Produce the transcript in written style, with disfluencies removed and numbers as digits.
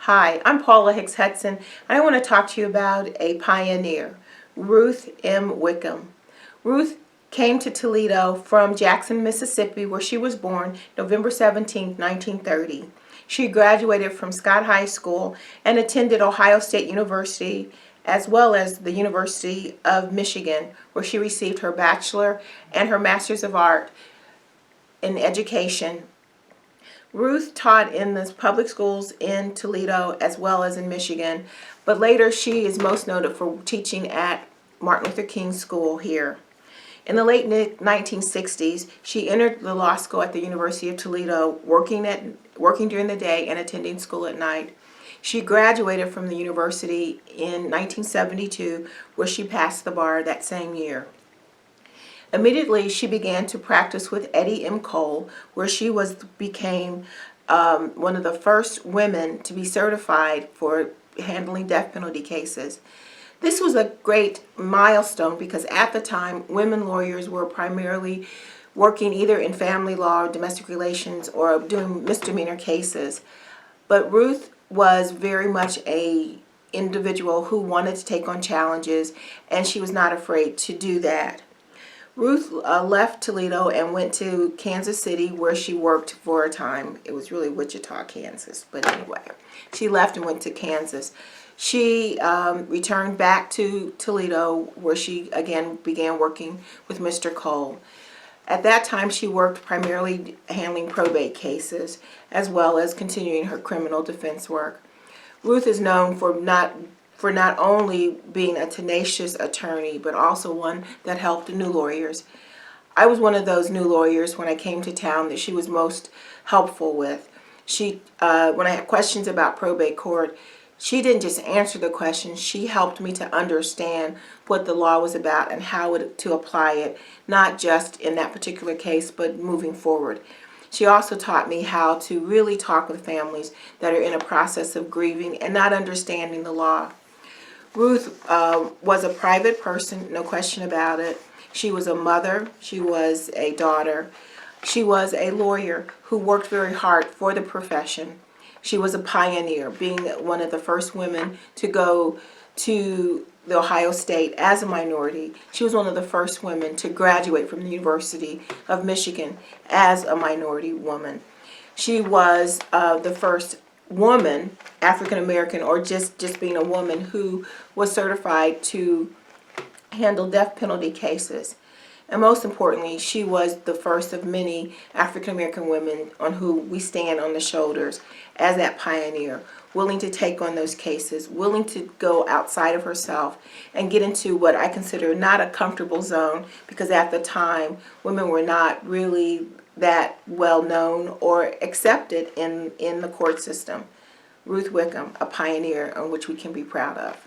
Hi, I'm Paula Hicks Hudson, and I want to talk to you about a pioneer, Ruth M. Whickum. Ruth came to Toledo from Jackson, Mississippi, where she was born November 17, 1930. She graduated from Scott High School and attended Ohio State University as well as the University of Michigan, where she received her bachelor and her master's of art in education. Ruth taught in the public schools in Toledo as well as in Michigan, but later she is most noted for teaching at Martin Luther King School here. In the late 1960s, she entered the law school at the University of Toledo, working during the day and attending school at night. She graduated from the university in 1972, where she passed the bar that same year. Immediately, she began to practice with Eddie M. Cole, where she became one of the first women to be certified for handling death penalty cases. This was a great milestone because at the time, women lawyers were primarily working either in family law, domestic relations, or doing misdemeanor cases. But Ruth was very much an individual who wanted to take on challenges, and she was not afraid to do that. Ruth left Toledo and went to Kansas City, where she worked for a time. It was really Wichita, Kansas, but anyway, she left and went to Kansas. She returned back to Toledo, where she again began working with Mr. Cole. At that time, she worked primarily handling probate cases, as well as continuing her criminal defense work. Ruth is known for not only being a tenacious attorney, but also one that helped new lawyers. I was one of those new lawyers when I came to town that she was most helpful with. When I had questions about probate court, she didn't just answer the questions, she helped me to understand what the law was about and how to apply it, not just in that particular case, but moving forward. She also taught me how to really talk with families that are in a process of grieving and not understanding the law. Ruth was a private person, no question about it. She was a mother, she was a daughter, she was a lawyer who worked very hard for the profession. She was a pioneer, being one of the first women to go to the Ohio State as a minority. She was one of the first women to graduate from the University of Michigan as a minority woman. She was the first woman, African American, or just being a woman who was certified to handle death penalty cases. And most importantly, she was the first of many African American women on who we stand on the shoulders as that pioneer, willing to take on those cases, willing to go outside of herself and get into what I consider not a comfortable zone, because at the time, women were not really that well known or accepted in the court system. Ruth Whickum, a pioneer on which we can be proud of.